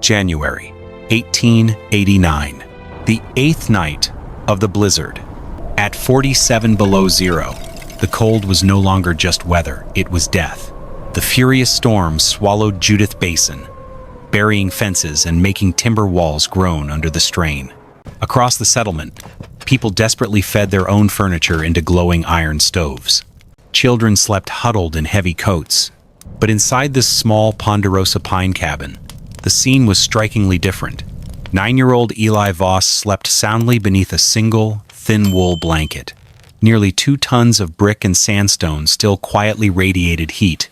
January 1889, the 8th night of the blizzard. At 47 below zero, the cold was no longer just weather, it was death. The furious storm swallowed Judith Basin, burying fences and making timber walls groan under the strain. Across the settlement, people desperately fed their own furniture into glowing iron stoves. Children slept huddled in heavy coats. But inside this small ponderosa pine cabin, the scene was strikingly different. 9-year-old Eli Voss slept soundly beneath a single, thin wool blanket. Nearly 2 tons of brick and sandstone still quietly radiated heat,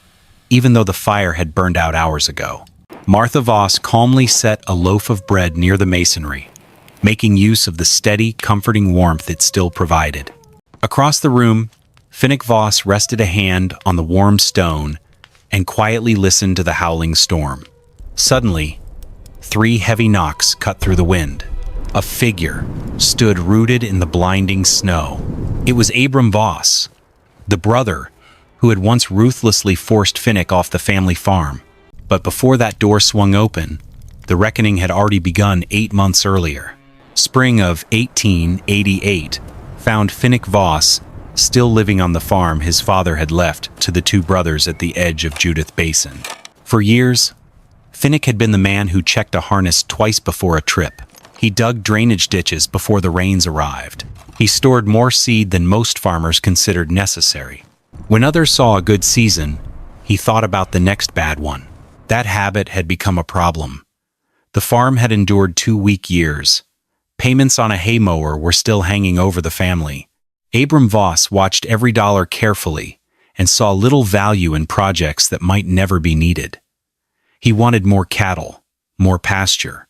even though the fire had burned out hours ago. Martha Voss calmly set a loaf of bread near the masonry, making use of the steady, comforting warmth it still provided. Across the room, Finnick Voss rested a hand on the warm stone and quietly listened to the howling storm. Suddenly, 3 heavy knocks cut through the wind. A figure stood rooted in the blinding snow. It was Abram Voss, the brother who had once ruthlessly forced Finnick off the family farm. But before that door swung open, the reckoning had already begun 8 months earlier. Spring of 1888 found Finnick Voss still living on the farm his father had left to the 2 brothers at the edge of Judith Basin. For years, Finnick had been the man who checked a harness twice before a trip. He dug drainage ditches before the rains arrived. He stored more seed than most farmers considered necessary. When others saw a good season, he thought about the next bad one. That habit had become a problem. The farm had endured 2 weak years. Payments on a hay mower were still hanging over the family. Abram Voss watched every dollar carefully and saw little value in projects that might never be needed. He wanted more cattle, more pasture,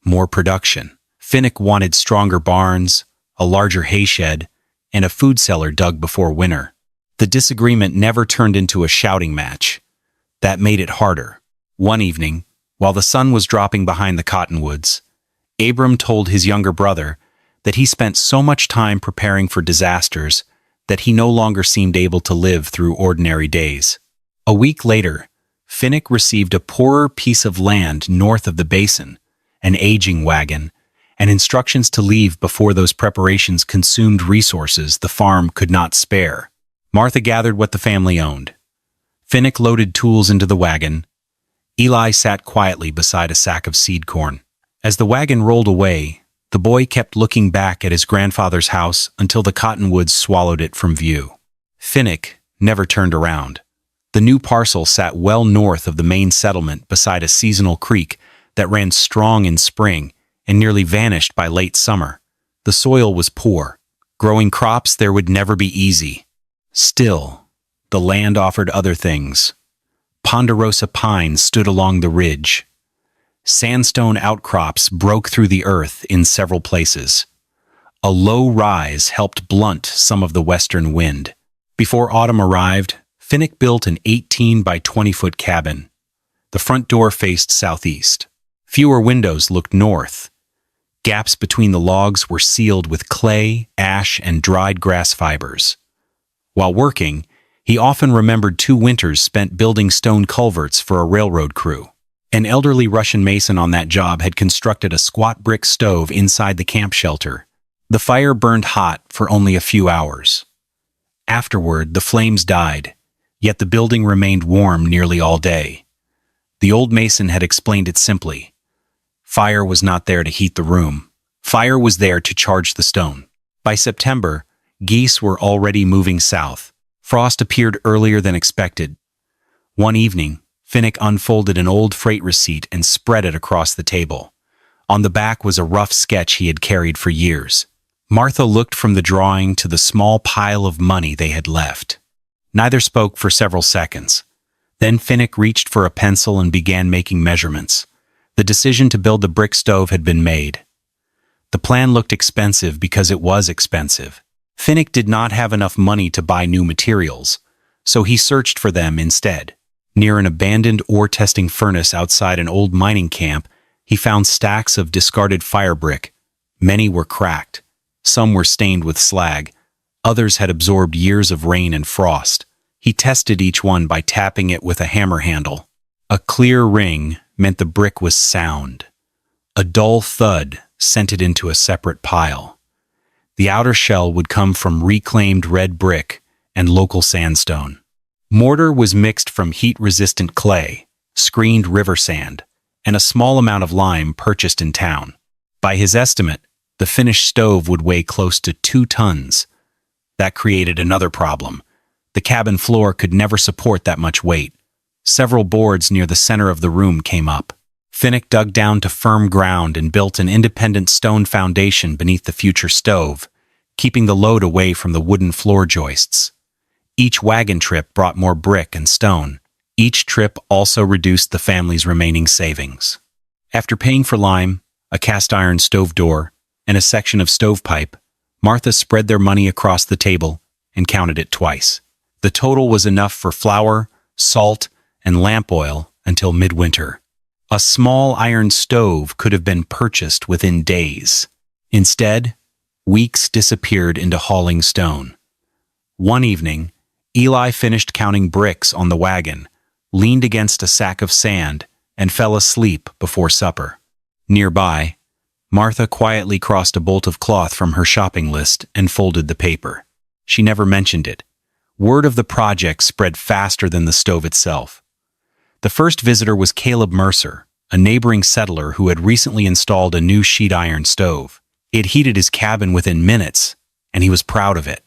more production. Finnick wanted stronger barns, a larger hay shed, and a food cellar dug before winter. The disagreement never turned into a shouting match. That made it harder. One evening, while the sun was dropping behind the cottonwoods, Abram told his younger brother that he spent so much time preparing for disasters that he no longer seemed able to live through ordinary days. A week later, Finnick received a poorer piece of land north of the basin, an aging wagon, and instructions to leave before those preparations consumed resources the farm could not spare. Martha gathered what the family owned. Finnick loaded tools into the wagon. Eli sat quietly beside a sack of seed corn. As the wagon rolled away, the boy kept looking back at his grandfather's house until the cottonwoods swallowed it from view. Finnick never turned around. The new parcel sat well north of the main settlement beside a seasonal creek that ran strong in spring and nearly vanished by late summer. The soil was poor. Growing crops there would never be easy. Still, the land offered other things. Ponderosa pines stood along the ridge. Sandstone outcrops broke through the earth in several places. A low rise helped blunt some of the western wind. Before autumn arrived, Finnick built an 18 by 20-foot cabin. The front door faced southeast. Fewer windows looked north. Gaps between the logs were sealed with clay, ash, and dried grass fibers. While working, he often remembered 2 winters spent building stone culverts for a railroad crew. An elderly Russian mason on that job had constructed a squat brick stove inside the camp shelter. The fire burned hot for only a few hours. Afterward, the flames died, yet the building remained warm nearly all day. The old mason had explained it simply. Fire was not there to heat the room. Fire was there to charge the stone. By September, geese were already moving south. Frost appeared earlier than expected. One evening, Finnick unfolded an old freight receipt and spread it across the table. On the back was a rough sketch he had carried for years. Martha looked from the drawing to the small pile of money they had left. Neither spoke for several seconds. Then Finnick reached for a pencil and began making measurements. The decision to build the brick stove had been made. The plan looked expensive because it was expensive. Finnick did not have enough money to buy new materials, so he searched for them instead. Near an abandoned ore-testing furnace outside an old mining camp, he found stacks of discarded fire brick. Many were cracked. Some were stained with slag. Others had absorbed years of rain and frost. He tested each one by tapping it with a hammer handle. A clear ring meant the brick was sound. A dull thud sent it into a separate pile. The outer shell would come from reclaimed red brick and local sandstone. Mortar was mixed from heat-resistant clay, screened river sand, and a small amount of lime purchased in town. By his estimate, the finished stove would weigh close to 2 tons. That created another problem. The cabin floor could never support that much weight. Several boards near the center of the room came up. Finnick dug down to firm ground and built an independent stone foundation beneath the future stove, keeping the load away from the wooden floor joists. Each wagon trip brought more brick and stone. Each trip also reduced the family's remaining savings. After paying for lime, a cast-iron stove door, and a section of stovepipe, Martha spread their money across the table and counted it twice. The total was enough for flour, salt, and lamp oil until midwinter. A small iron stove could have been purchased within days. Instead, weeks disappeared into hauling stone. One evening, Eli finished counting bricks on the wagon, leaned against a sack of sand, and fell asleep before supper. Nearby, Martha quietly crossed a bolt of cloth from her shopping list and folded the paper. She never mentioned it. Word of the project spread faster than the stove itself. The first visitor was Caleb Mercer, a neighboring settler who had recently installed a new sheet iron stove. It heated his cabin within minutes, and he was proud of it.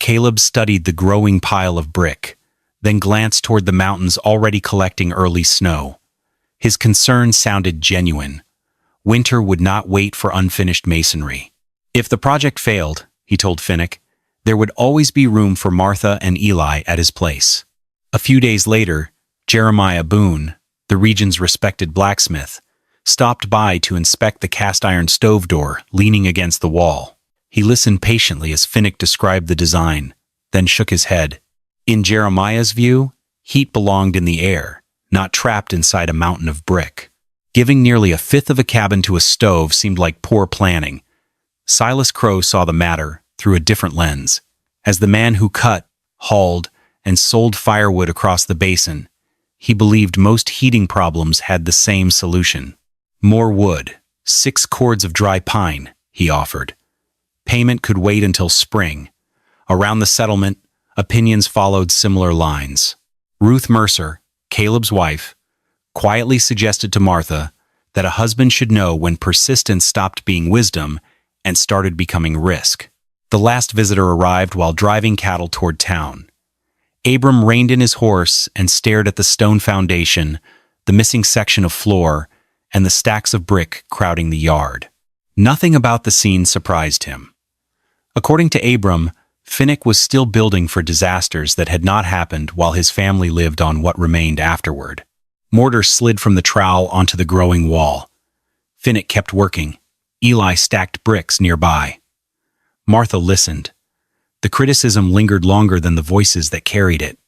Caleb studied the growing pile of brick, then glanced toward the mountains already collecting early snow. His concern sounded genuine. Winter would not wait for unfinished masonry. If the project failed, he told Finnick, there would always be room for Martha and Eli at his place. A few days later, Jeremiah Boone, the region's respected blacksmith, stopped by to inspect the cast-iron stove door leaning against the wall. He listened patiently as Finnick described the design, then shook his head. In Jeremiah's view, heat belonged in the air, not trapped inside a mountain of brick. Giving nearly a fifth of a cabin to a stove seemed like poor planning. Silas Crow saw the matter through a different lens. As the man who cut, hauled, and sold firewood across the basin, he believed most heating problems had the same solution. More wood, 6 cords of dry pine, he offered. Payment could wait until spring. Around the settlement, opinions followed similar lines. Ruth Mercer, Caleb's wife, quietly suggested to Martha that a husband should know when persistence stopped being wisdom and started becoming risk. The last visitor arrived while driving cattle toward town. Abram reined in his horse and stared at the stone foundation, the missing section of floor, and the stacks of brick crowding the yard. Nothing about the scene surprised him. According to Abram, Finnick was still building for disasters that had not happened while his family lived on what remained afterward. Mortar slid from the trowel onto the growing wall. Finnick kept working. Eli stacked bricks nearby. Martha listened. The criticism lingered longer than the voices that carried it.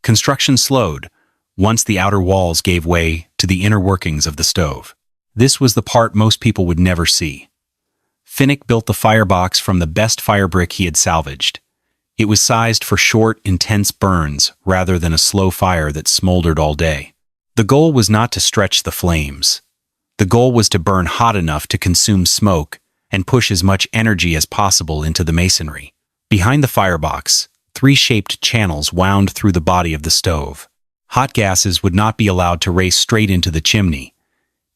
Construction slowed once the outer walls gave way to the inner workings of the stove. This was the part most people would never see. Finnick built the firebox from the best fire brick he had salvaged. It was sized for short, intense burns rather than a slow fire that smoldered all day. The goal was not to stretch the flames. The goal was to burn hot enough to consume smoke and push as much energy as possible into the masonry. Behind the firebox, 3 shaped channels wound through the body of the stove. Hot gases would not be allowed to race straight into the chimney.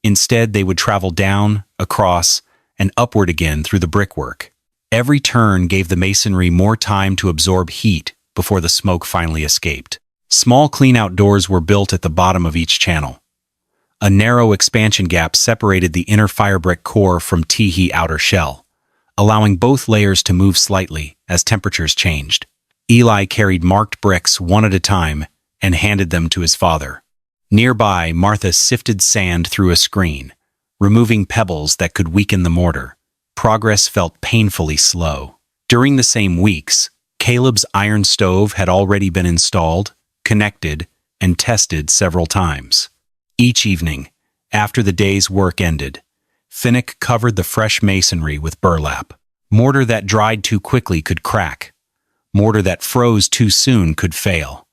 Instead, they would travel down, across, and upward again through the brickwork. Every turn gave the masonry more time to absorb heat before the smoke finally escaped. Small clean-out doors were built at the bottom of each channel. A narrow expansion gap separated the inner firebrick core from teehee outer shell, allowing both layers to move slightly as temperatures changed. Eli carried marked bricks one at a time and handed them to his father. Nearby, Martha sifted sand through a screen, removing pebbles that could weaken the mortar. Progress felt painfully slow. During the same weeks, Caleb's iron stove had already been installed, connected, and tested several times. Each evening, after the day's work ended, Finnick covered the fresh masonry with burlap. Mortar that dried too quickly could crack. Mortar that froze too soon could fail.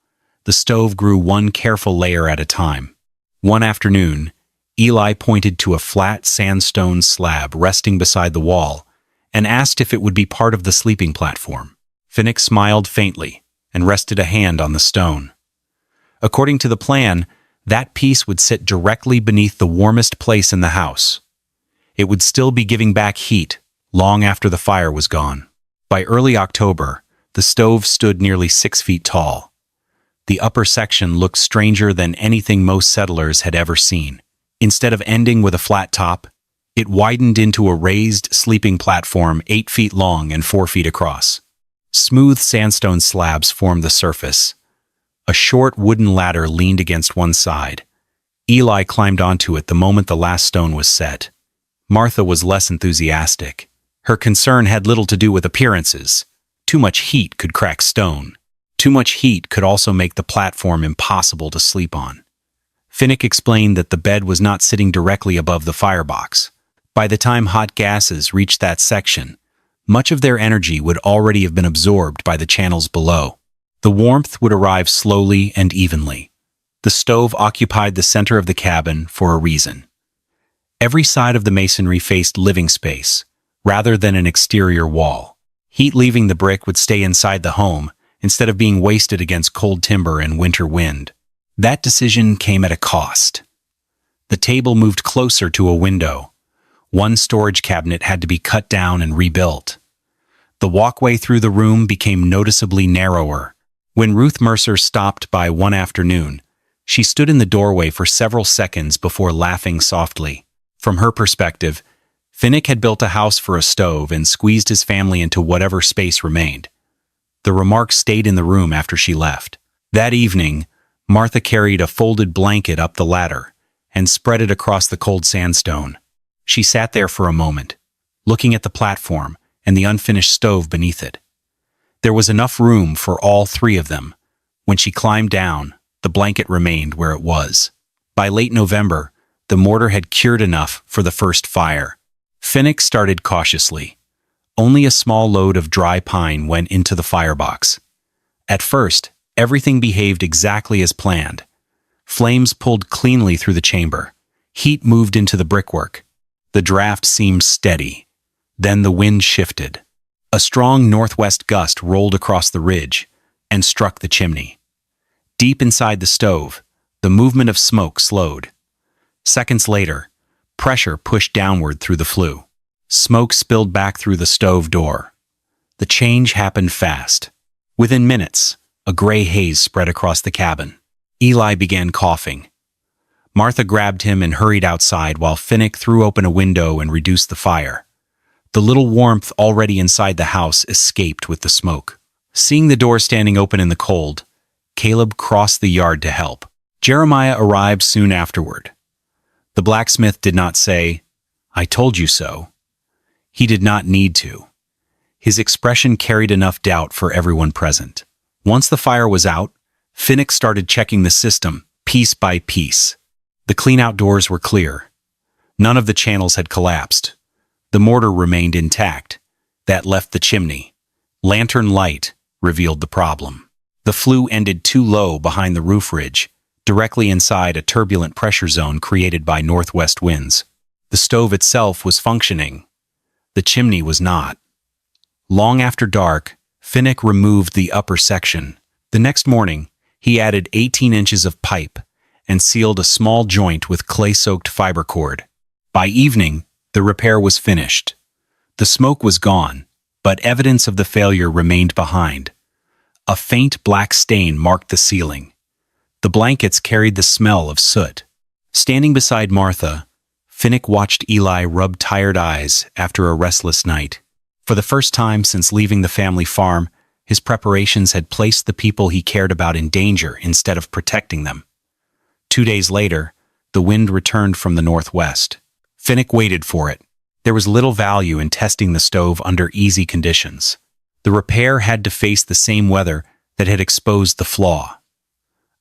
The stove grew one careful layer at a time. One afternoon, Eli pointed to a flat sandstone slab resting beside the wall and asked if it would be part of the sleeping platform. Finnick smiled faintly and rested a hand on the stone. According to the plan, that piece would sit directly beneath the warmest place in the house. It would still be giving back heat long after the fire was gone. By early October, the stove stood nearly 6 feet tall. The upper section looked stranger than anything most settlers had ever seen. Instead of ending with a flat top, it widened into a raised sleeping platform 8 feet long and 4 feet across. Smooth sandstone slabs formed the surface. A short wooden ladder leaned against one side. Eli climbed onto it the moment the last stone was set. Martha was less enthusiastic. Her concern had little to do with appearances. Too much heat could crack stone. Too much heat could also make the platform impossible to sleep on. Finnick explained that the bed was not sitting directly above the firebox. By the time hot gases reached that section, much of their energy would already have been absorbed by the channels below. The warmth would arrive slowly and evenly. The stove occupied the center of the cabin for a reason. Every side of the masonry faced living space, rather than an exterior wall. Heat leaving the brick would stay inside the home, instead of being wasted against cold timber and winter wind. That decision came at a cost. The table moved closer to a window. One storage cabinet had to be cut down and rebuilt. The walkway through the room became noticeably narrower. When Ruth Mercer stopped by one afternoon, she stood in the doorway for several seconds before laughing softly. From her perspective, Finnick had built a house for a stove and squeezed his family into whatever space remained. The remark stayed in the room after she left. That evening, Martha carried a folded blanket up the ladder and spread it across the cold sandstone. She sat there for a moment, looking at the platform and the unfinished stove beneath it. There was enough room for all three of them. When she climbed down, the blanket remained where it was. By late November, the mortar had cured enough for the first fire. Finnick started cautiously. Only a small load of dry pine went into the firebox. At first, everything behaved exactly as planned. Flames pulled cleanly through the chamber. Heat moved into the brickwork. The draft seemed steady. Then the wind shifted. A strong northwest gust rolled across the ridge and struck the chimney. Deep inside the stove, the movement of smoke slowed. Seconds later, pressure pushed downward through the flue. Smoke spilled back through the stove door. The change happened fast. Within minutes, a gray haze spread across the cabin. Eli began coughing. Martha grabbed him and hurried outside while Finnick threw open a window and reduced the fire. The little warmth already inside the house escaped with the smoke. Seeing the door standing open in the cold, Caleb crossed the yard to help. Jeremiah arrived soon afterward. The blacksmith did not say, "I told you so." He did not need to. His expression carried enough doubt for everyone present. Once the fire was out, Finnick started checking the system, piece by piece. The clean-out doors were clear. None of the channels had collapsed. The mortar remained intact. That left the chimney. Lantern light revealed the problem. The flue ended too low behind the roof ridge, directly inside a turbulent pressure zone created by northwest winds. The stove itself was functioning. The chimney was not. Long after dark, Finnick removed the upper section. The next morning, he added 18 inches of pipe and sealed a small joint with clay-soaked fiber cord. By evening, the repair was finished. The smoke was gone, but evidence of the failure remained behind. A faint black stain marked the ceiling. The blankets carried the smell of soot. Standing beside Martha, Finnick watched Eli rub tired eyes after a restless night. For the first time since leaving the family farm, his preparations had placed the people he cared about in danger instead of protecting them. 2 days later, the wind returned from the northwest. Finnick waited for it. There was little value in testing the stove under easy conditions. The repair had to face the same weather that had exposed the flaw.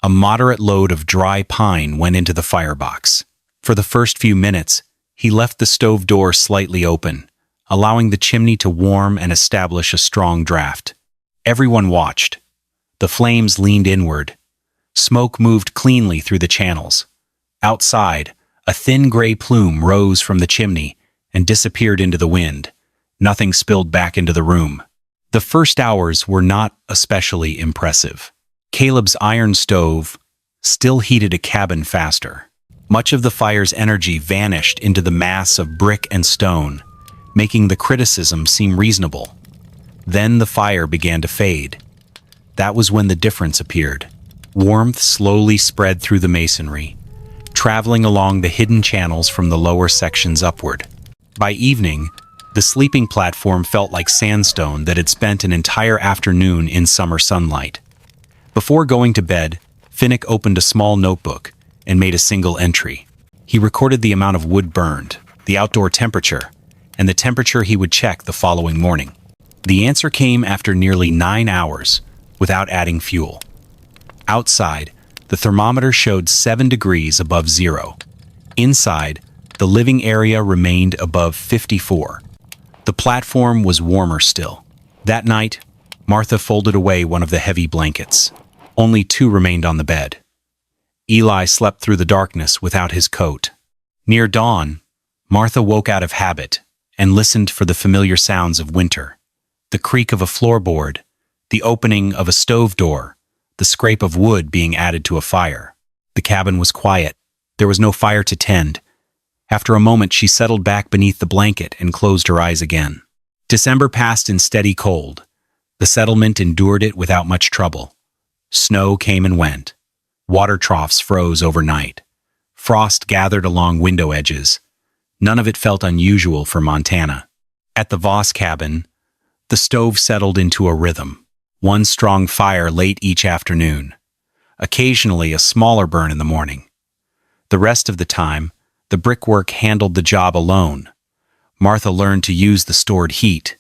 A moderate load of dry pine went into the firebox. For the first few minutes, he left the stove door slightly open, allowing the chimney to warm and establish a strong draft. Everyone watched. The flames leaned inward. Smoke moved cleanly through the channels. Outside, A thin gray plume rose from the chimney and disappeared into the wind. Nothing spilled back into the room. The first hours were not especially impressive. Caleb's iron stove still heated a cabin faster. Much of the fire's energy vanished into the mass of brick and stone, making the criticism seem reasonable. Then the fire began to fade. That was when the difference appeared. Warmth slowly spread through the masonry, traveling along the hidden channels from the lower sections upward. By evening, the sleeping platform felt like sandstone that had spent an entire afternoon in summer sunlight. Before going to bed, Finnick opened a small notebook and made a single entry. He recorded the amount of wood burned, the outdoor temperature, and the temperature he would check the following morning. The answer came after nearly 9 hours, without adding fuel. Outside, the thermometer showed 7 degrees above zero. Inside, the living area remained above 54. The platform was warmer still. That night, Martha folded away one of the heavy blankets. Only 2 remained on the bed. Eli slept through the darkness without his coat. Near dawn, Martha woke out of habit and listened for the familiar sounds of winter. The creak of a floorboard, the opening of a stove door, the scrape of wood being added to a fire. The cabin was quiet. There was no fire to tend. After a moment, she settled back beneath the blanket and closed her eyes again. December passed in steady cold. The settlement endured it without much trouble. Snow came and went. Water troughs froze overnight. Frost gathered along window edges. None of it felt unusual for Montana. At the Voss cabin, the stove settled into a rhythm. One strong fire late each afternoon. Occasionally a smaller burn in the morning. The rest of the time, the brickwork handled the job alone. Martha learned to use the stored heat.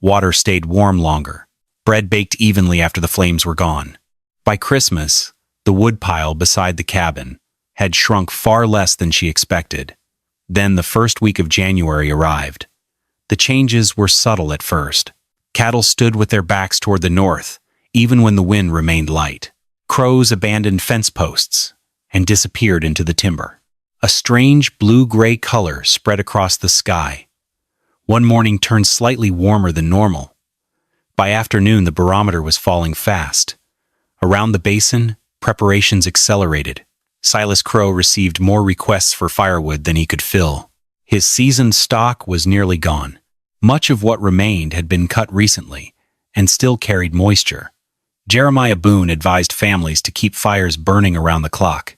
Water stayed warm longer. Bread baked evenly after the flames were gone. By Christmas, the woodpile beside the cabin had shrunk far less than she expected. Then the first week of January arrived. The changes were subtle at first. Cattle stood with their backs toward the north, even when the wind remained light. Crows abandoned fence posts and disappeared into the timber. A strange blue-gray color spread across the sky. One morning turned slightly warmer than normal. By afternoon, the barometer was falling fast. Around the basin, preparations accelerated. Silas Crow received more requests for firewood than he could fill. His seasoned stock was nearly gone. Much of what remained had been cut recently and still carried moisture. Jeremiah Boone advised families to keep fires burning around the clock.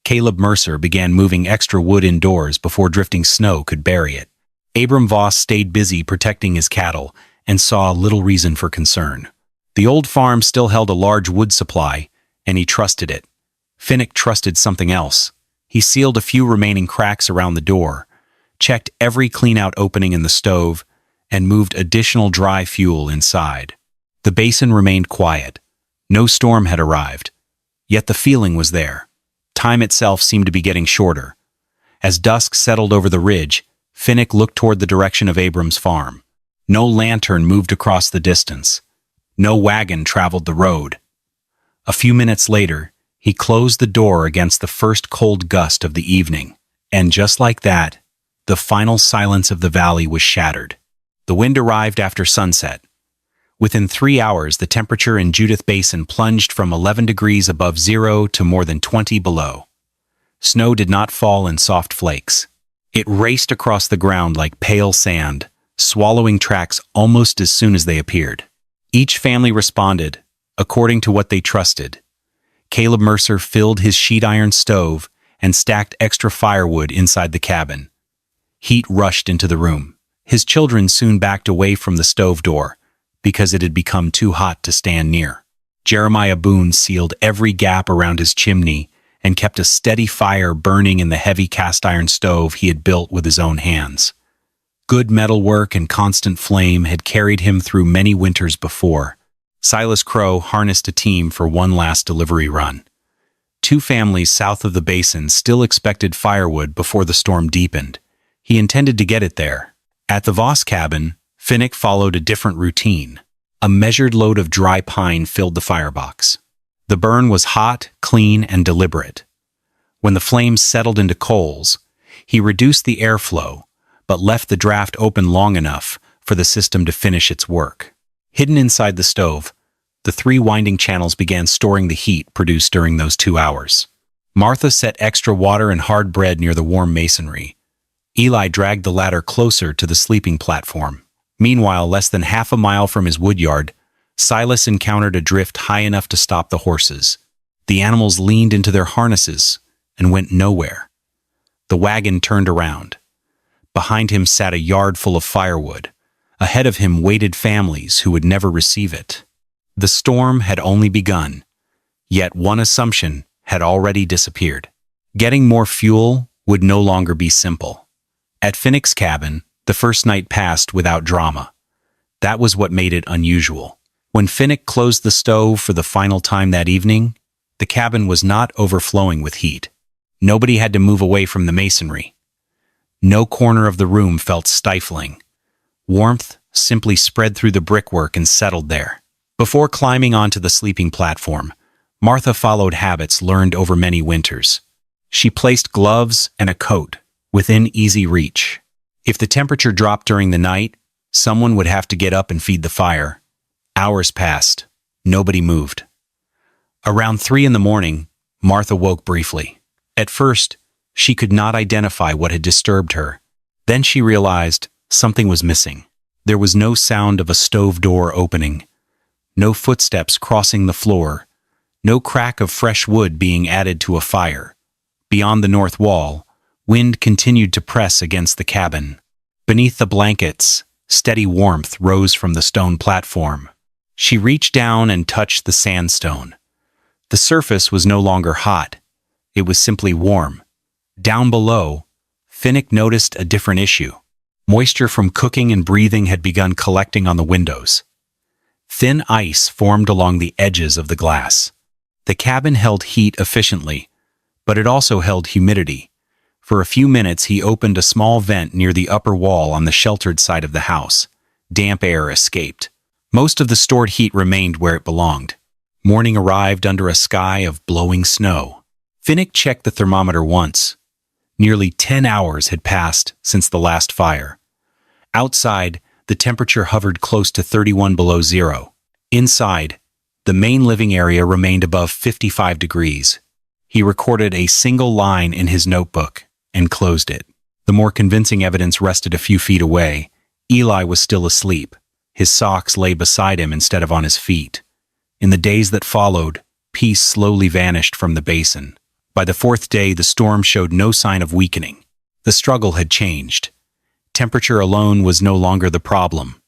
Caleb Mercer began moving extra wood indoors before drifting snow could bury it. Abram Voss stayed busy protecting his cattle and saw little reason for concern. The old farm still held a large wood supply, and he trusted it. Finnick trusted something else. He sealed a few remaining cracks around the door, checked every clean-out opening in the stove, and moved additional dry fuel inside. The basin remained quiet. No storm had arrived, yet the feeling was there. Time itself seemed to be getting shorter. As dusk settled over the ridge, Finnick looked toward the direction of Abram's farm. No lantern moved across the distance. No wagon traveled the road. A few minutes later, he closed the door against the first cold gust of the evening, and just like that, the final silence of the valley was shattered. The wind arrived after sunset. Within 3 hours, the temperature in Judith Basin plunged from 11 degrees above zero to more than 20 below. Snow did not fall in soft flakes. It raced across the ground like pale sand, swallowing tracks almost as soon as they appeared. Each family responded, according to what they trusted. Caleb Mercer filled his sheet iron stove and stacked extra firewood inside the cabin. Heat rushed into the room. His children soon backed away from the stove door because it had become too hot to stand near. Jeremiah Boone sealed every gap around his chimney and kept a steady fire burning in the heavy cast-iron stove he had built with his own hands. Good metalwork and constant flame had carried him through many winters before. Silas Crow harnessed a team for one last delivery run. 2 families south of the basin still expected firewood before the storm deepened. He intended to get it there. At the Voss cabin, Finnick followed a different routine. A measured load of dry pine filled the firebox. The burn was hot, clean, and deliberate. When the flames settled into coals, He reduced the airflow, but left the draft open long enough for the system to finish its work. Hidden inside the stove, the 3 winding channels began storing the heat produced during those 2 hours. Martha set extra water and hard bread near the warm masonry. Eli dragged the ladder closer to the sleeping platform. Meanwhile, less than half a mile from his woodyard, Silas encountered a drift high enough to stop the horses. The animals leaned into their harnesses and went nowhere. The wagon turned around. Behind him sat a yard full of firewood. Ahead of him waited families who would never receive it. The storm had only begun, yet one assumption had already disappeared. Getting more fuel would no longer be simple. At Finnick's cabin, the first night passed without drama. That was what made it unusual. When Finnick closed the stove for the final time that evening, the cabin was not overflowing with heat. Nobody had to move away from the masonry. No corner of the room felt stifling. Warmth simply spread through the brickwork and settled there. Before climbing onto the sleeping platform, Martha followed habits learned over many winters. She placed gloves and a coat within easy reach. If the temperature dropped during the night, someone would have to get up and feed the fire. Hours passed. Nobody moved. Around 3 in the morning, Martha woke briefly. At first, she could not identify what had disturbed her. Then she realized something was missing. There was no sound of a stove door opening, no footsteps crossing the floor, no crack of fresh wood being added to a fire. Beyond the north wall, wind continued to press against the cabin. Beneath the blankets, steady warmth rose from the stone platform. She reached down and touched the sandstone. The surface was no longer hot. It was simply warm. Down below, Finnick noticed a different issue. Moisture from cooking and breathing had begun collecting on the windows. Thin ice formed along the edges of the glass. The cabin held heat efficiently, but it also held humidity. For a few minutes, he opened a small vent near the upper wall on the sheltered side of the house. Damp air escaped. Most of the stored heat remained where it belonged. Morning arrived under a sky of blowing snow. Finnick checked the thermometer once. Nearly 10 hours had passed since the last fire. Outside, the temperature hovered close to 31 below zero. Inside, the main living area remained above 55 degrees. He recorded a single line in his notebook and closed it. The more convincing evidence rested a few feet away. Eli was still asleep. His socks lay beside him instead of on his feet. In the days that followed, peace slowly vanished from the basin. By the 4th day, the storm showed no sign of weakening. The struggle had changed. Temperature alone was no longer the problem.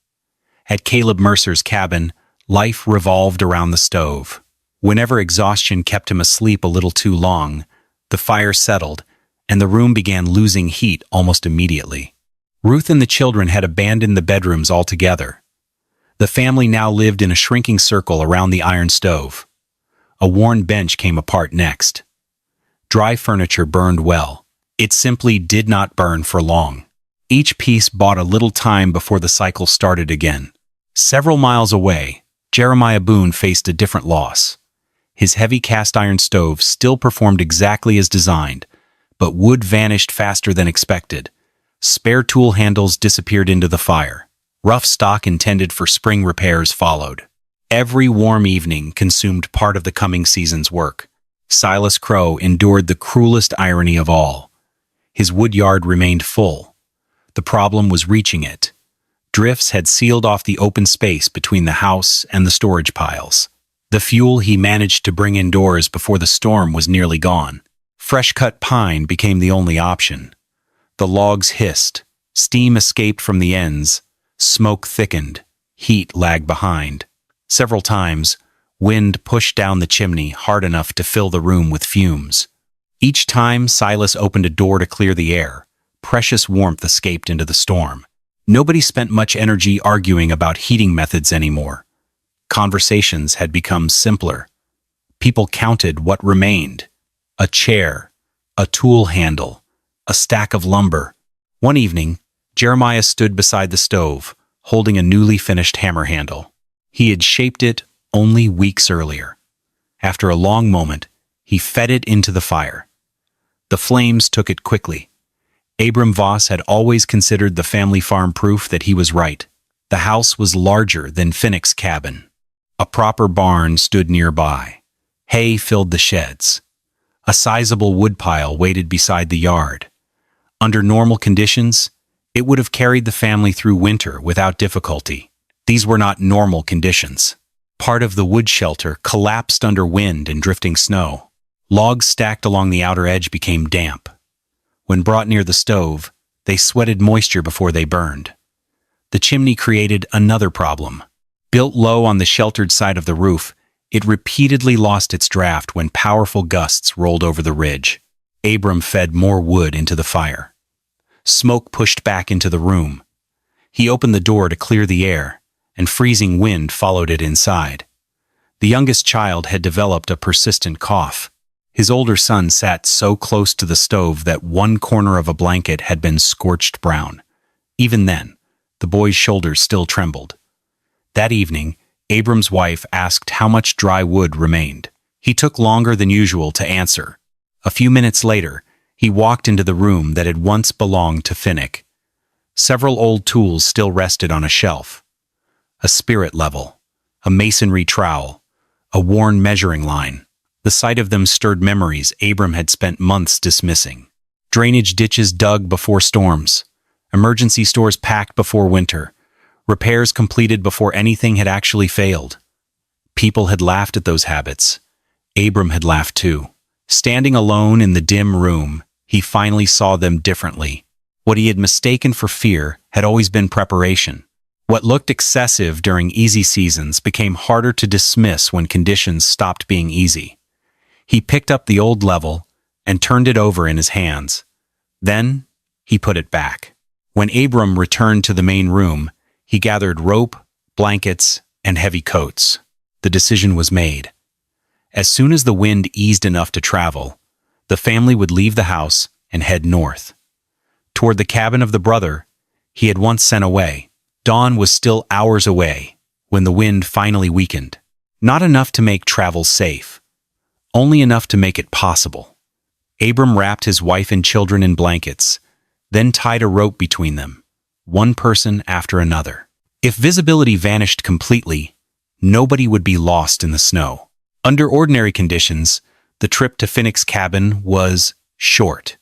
At Caleb Mercer's cabin, life revolved around the stove. Whenever exhaustion kept him asleep a little too long, the fire settled, and the room began losing heat almost immediately. Ruth and the children had abandoned the bedrooms altogether. The family now lived in a shrinking circle around the iron stove. A worn bench came apart next. Dry furniture burned well. It simply did not burn for long. Each piece bought a little time before the cycle started again. Several miles away, Jeremiah Boone faced a different loss. His heavy cast-iron stove still performed exactly as designed, but wood vanished faster than expected. Spare tool handles disappeared into the fire. Rough stock intended for spring repairs followed. Every warm evening consumed part of the coming season's work. Silas Crow endured the cruelest irony of all. His woodyard remained full. The problem was reaching it. Drifts had sealed off the open space between the house and the storage piles. The fuel he managed to bring indoors before the storm was nearly gone. Fresh-cut pine became the only option. The logs hissed. Steam escaped from the ends. Smoke thickened. Heat lagged behind. Several times, wind pushed down the chimney hard enough to fill the room with fumes. Each time Silas opened a door to clear the air, precious warmth escaped into the storm. Nobody spent much energy arguing about heating methods anymore. Conversations had become simpler. People counted what remained. A chair, a tool handle, a stack of lumber. One evening, Jeremiah stood beside the stove, holding a newly finished hammer handle. He had shaped it only weeks earlier. After a long moment, he fed it into the fire. The flames took it quickly. Abram Voss had always considered the family farm proof that he was right. The house was larger than Finnick's cabin. A proper barn stood nearby. Hay filled the sheds. A sizable woodpile waited beside the yard. Under normal conditions, it would have carried the family through winter without difficulty. These were not normal conditions. Part of the wood shelter collapsed under wind and drifting snow. Logs stacked along the outer edge became damp. When brought near the stove, they sweated moisture before they burned. The chimney created another problem. Built low on the sheltered side of the roof, it repeatedly lost its draft when powerful gusts rolled over the ridge. Abram fed more wood into the fire. Smoke pushed back into the room. He opened the door to clear the air, and freezing wind followed it inside. The youngest child had developed a persistent cough. His older son sat so close to the stove that one corner of a blanket had been scorched brown. Even then, the boy's shoulders still trembled. That evening, Abram's wife asked how much dry wood remained. He took longer than usual to answer. A few minutes later, he walked into the room that had once belonged to Finnick. Several old tools still rested on a shelf. A spirit level, a masonry trowel, a worn measuring line. The sight of them stirred memories Abram had spent months dismissing. Drainage ditches dug before storms, emergency stores packed before winter, repairs completed before anything had actually failed. People had laughed at those habits. Abram had laughed too. Standing alone in the dim room, he finally saw them differently. What he had mistaken for fear had always been preparation. What looked excessive during easy seasons became harder to dismiss when conditions stopped being easy. He picked up the old level and turned it over in his hands. Then he put it back. When Abram returned to the main room, he gathered rope, blankets, and heavy coats. The decision was made. As soon as the wind eased enough to travel, the family would leave the house and head north. Toward the cabin of the brother he had once sent away. Dawn was still hours away when the wind finally weakened. Not enough to make travel safe, only enough to make it possible. Abram wrapped his wife and children in blankets, then tied a rope between them, one person after another. If visibility vanished completely, nobody would be lost in the snow. Under ordinary conditions, the trip to Finnick's cabin was short.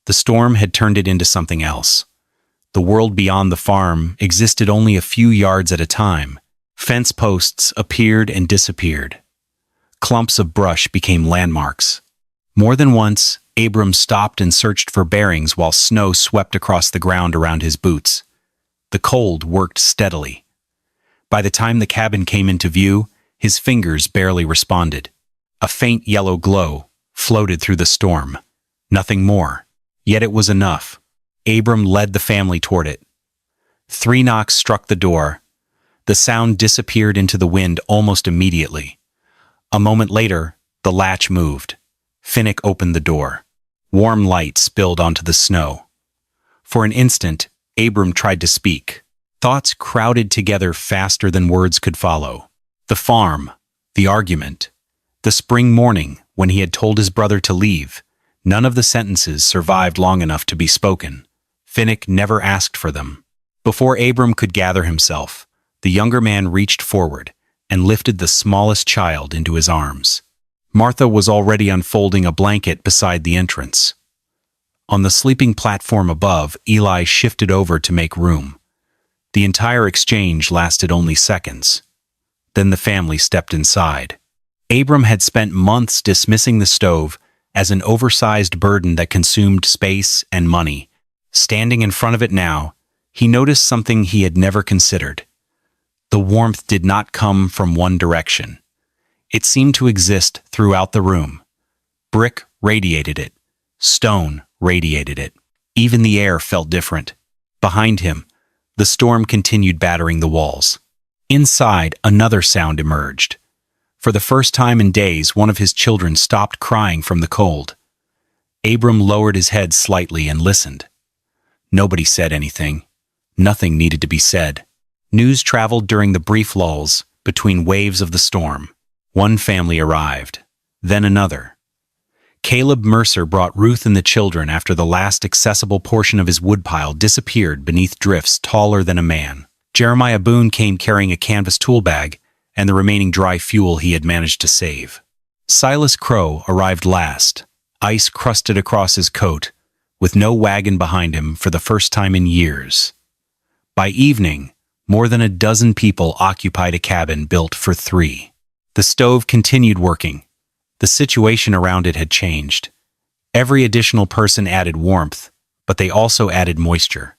The storm had turned it into something else. The world beyond the farm existed only a few yards at a time. Fence posts appeared and disappeared. Clumps of brush became landmarks. More than once, Abram stopped and searched for bearings while snow swept across the ground around his boots. The cold worked steadily. By the time the cabin came into view, his fingers barely responded. A faint yellow glow floated through the storm. Nothing more. Yet it was enough. Abram led the family toward it. 3 knocks struck the door. The sound disappeared into the wind almost immediately. A moment later, the latch moved. Finnick opened the door. Warm light spilled onto the snow. For an instant, Abram tried to speak. Thoughts crowded together faster than words could follow. The farm, the argument, the spring morning when he had told his brother to leave. None of the sentences survived long enough to be spoken. Finnick never asked for them. Before Abram could gather himself, the younger man reached forward and lifted the smallest child into his arms. Martha was already unfolding a blanket beside the entrance. On the sleeping platform above, Eli shifted over to make room. The entire exchange lasted only seconds. Then the family stepped inside. Abram had spent months dismissing the stove as an oversized burden that consumed space and money. Standing in front of it now, he noticed something he had never considered. The warmth did not come from one direction. It seemed to exist throughout the room. Brick radiated it. Stone radiated it. Even the air felt different. Behind him, the storm continued battering the walls. Inside, another sound emerged. For the first time in days, one of his children stopped crying from the cold. Abram lowered his head slightly and listened. Nobody said anything. Nothing needed to be said. News traveled during the brief lulls between waves of the storm. One family arrived, then another. Caleb Mercer brought Ruth and the children after the last accessible portion of his woodpile disappeared beneath drifts taller than a man. Jeremiah Boone came carrying a canvas tool bag and the remaining dry fuel he had managed to save. Silas Crow arrived last, ice crusted across his coat, with no wagon behind him for the first time in years. By evening, more than a dozen people occupied a cabin built for 3. The stove continued working. The situation around it had changed. Every additional person added warmth, but they also added moisture.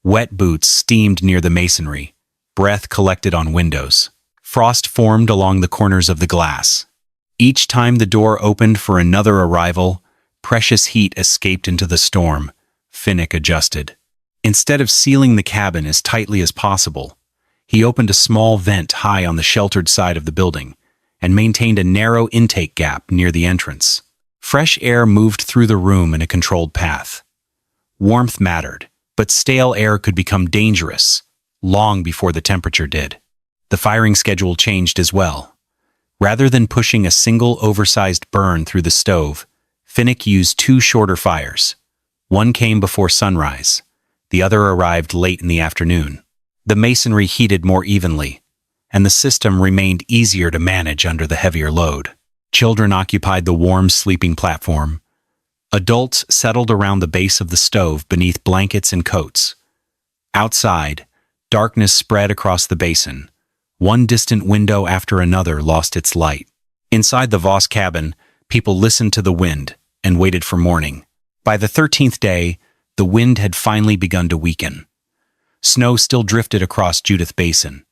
Wet boots steamed near the masonry, breath collected on windows. Frost formed along the corners of the glass. Each time the door opened for another arrival, precious heat escaped into the storm. Finnick adjusted. Instead of sealing the cabin as tightly as possible, he opened a small vent high on the sheltered side of the building and maintained a narrow intake gap near the entrance. Fresh air moved through the room in a controlled path. Warmth mattered, but stale air could become dangerous long before the temperature did. The firing schedule changed as well. Rather than pushing a single oversized burn through the stove, Finnick used 2 shorter fires. One came before sunrise. The other arrived late in the afternoon. The masonry heated more evenly, and the system remained easier to manage under the heavier load. Children occupied the warm sleeping platform. Adults settled around the base of the stove beneath blankets and coats. Outside, darkness spread across the basin. One distant window after another lost its light. Inside the Voss cabin, people listened to the wind and waited for morning. By the 13th day, the wind had finally begun to weaken. Snow still drifted across Judith Basin,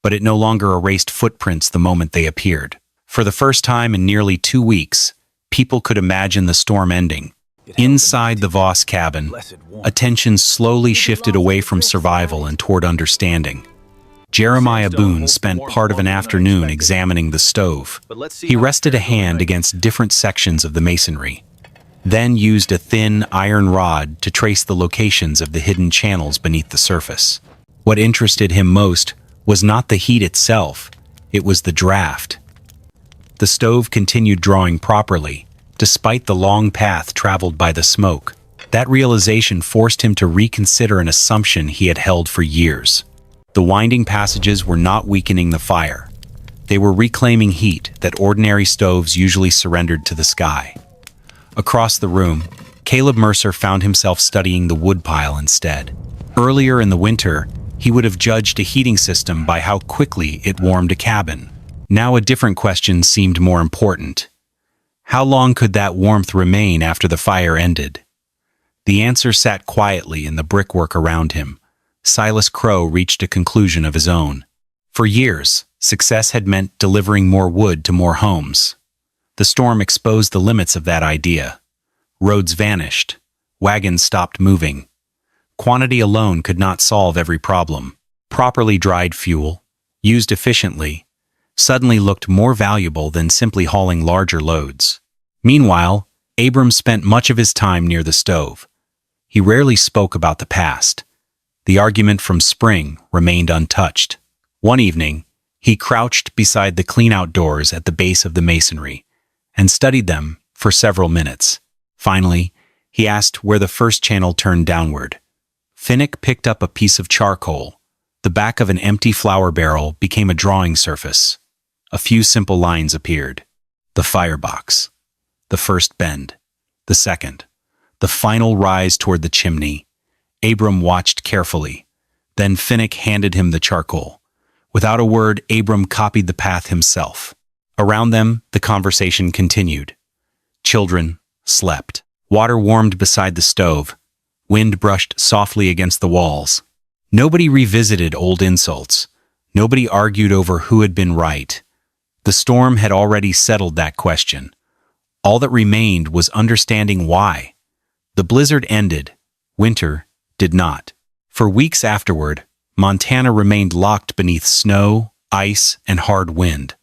but it no longer erased footprints the moment they appeared. For the first time in nearly 2 weeks, people could imagine the storm ending. Inside the Voss cabin, attention slowly shifted away from survival and toward understanding. Jeremiah Boone spent part of an afternoon examining the stove. He rested a hand against different sections of the masonry, then used a thin iron rod to trace the locations of the hidden channels beneath the surface. What interested him most was not the heat itself, it was the draft. The stove continued drawing properly, despite the long path traveled by the smoke. That realization forced him to reconsider an assumption he had held for years. The winding passages were not weakening the fire. They were reclaiming heat that ordinary stoves usually surrendered to the sky. Across the room, Caleb Mercer found himself studying the woodpile instead. Earlier in the winter, he would have judged a heating system by how quickly it warmed a cabin. Now a different question seemed more important. How long could that warmth remain after the fire ended? The answer sat quietly in the brickwork around him. Silas Crow reached a conclusion of his own. For years, success had meant delivering more wood to more homes. The storm exposed the limits of that idea. Roads vanished. Wagons stopped moving. Quantity alone could not solve every problem. Properly dried fuel, used efficiently, suddenly looked more valuable than simply hauling larger loads. Meanwhile, Abram spent much of his time near the stove. He rarely spoke about the past. The argument from spring remained untouched. One evening, he crouched beside the clean outdoors at the base of the masonry and studied them for several minutes. Finally, he asked where the first channel turned downward. Finnick picked up a piece of charcoal. The back of an empty flour barrel became a drawing surface. A few simple lines appeared. The firebox. The first bend. The second. The final rise toward the chimney. Abram watched carefully. Then Finnick handed him the charcoal. Without a word, Abram copied the path himself. Around them, the conversation continued. Children slept. Water warmed beside the stove. Wind brushed softly against the walls. Nobody revisited old insults. Nobody argued over who had been right. The storm had already settled that question. All that remained was understanding why. The blizzard ended. Winter did not. For weeks afterward, Montana remained locked beneath snow, ice, and hard wind.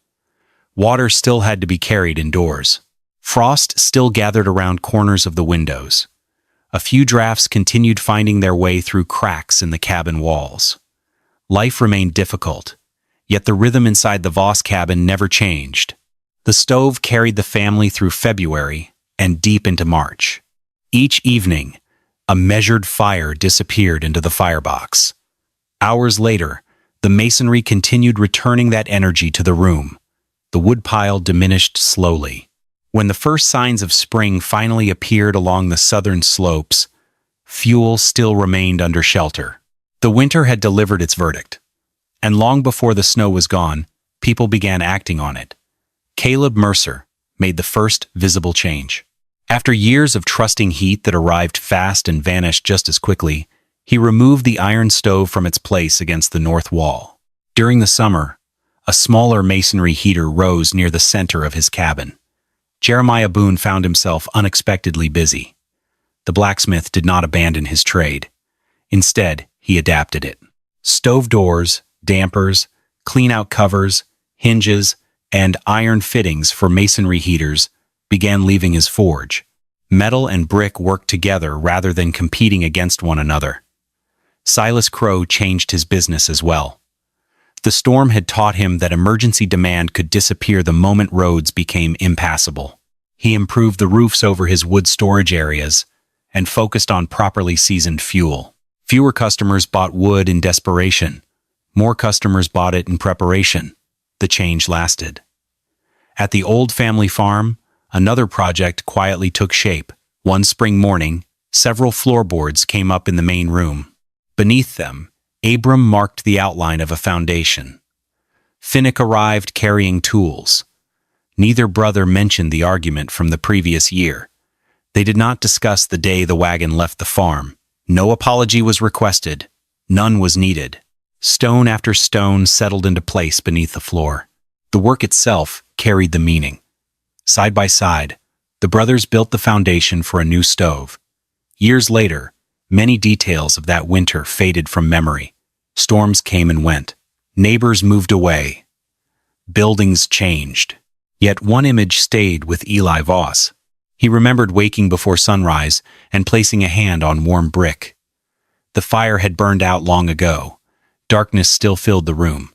Water still had to be carried indoors. Frost still gathered around corners of the windows. A few drafts continued finding their way through cracks in the cabin walls. Life remained difficult, yet the rhythm inside the Voss cabin never changed. The stove carried the family through February and deep into March. Each evening, a measured fire disappeared into the firebox. Hours later, the masonry continued returning that energy to the room. The woodpile diminished slowly. When the first signs of spring finally appeared along the southern slopes, fuel still remained under shelter. The winter had delivered its verdict, and long before the snow was gone, people began acting on it. Caleb Mercer made the first visible change. After years of trusting heat that arrived fast and vanished just as quickly, he removed the iron stove from its place against the north wall. During the summer, a smaller masonry heater rose near the center of his cabin. Jeremiah Boone found himself unexpectedly busy. The blacksmith did not abandon his trade. Instead, he adapted it. Stove doors, dampers, clean-out covers, hinges, and iron fittings for masonry heaters began leaving his forge. Metal and brick worked together rather than competing against one another. Silas Crow changed his business as well. The storm had taught him that emergency demand could disappear the moment roads became impassable. He improved the roofs over his wood storage areas and focused on properly seasoned fuel. Fewer customers bought wood in desperation. More customers bought it in preparation. The change lasted. At the old family farm, another project quietly took shape. One spring morning, several floorboards came up in the main room. Beneath them, Abram marked the outline of a foundation. Finnick arrived carrying tools. Neither brother mentioned the argument from the previous year. They did not discuss the day the wagon left the farm. No apology was requested. None was needed. Stone after stone settled into place beneath the floor. The work itself carried the meaning. Side by side, the brothers built the foundation for a new stove. Years later, many details of that winter faded from memory. Storms came and went. Neighbors moved away. Buildings changed. Yet one image stayed with Eli Voss. He remembered waking before sunrise and placing a hand on warm brick. The fire had burned out long ago. Darkness still filled the room.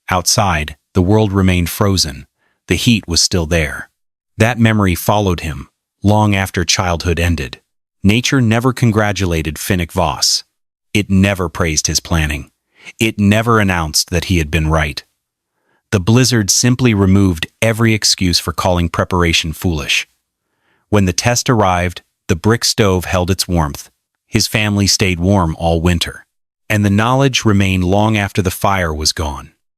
Outside, the world remained frozen. The heat was still there. That memory followed him, long after childhood ended. Nature never congratulated Finnick Voss. It never praised his planning. It never announced that he had been right. The blizzard simply removed every excuse for calling preparation foolish. When the test arrived, the brick stove held its warmth. His family stayed warm all winter. And the knowledge remained long after the fire was gone.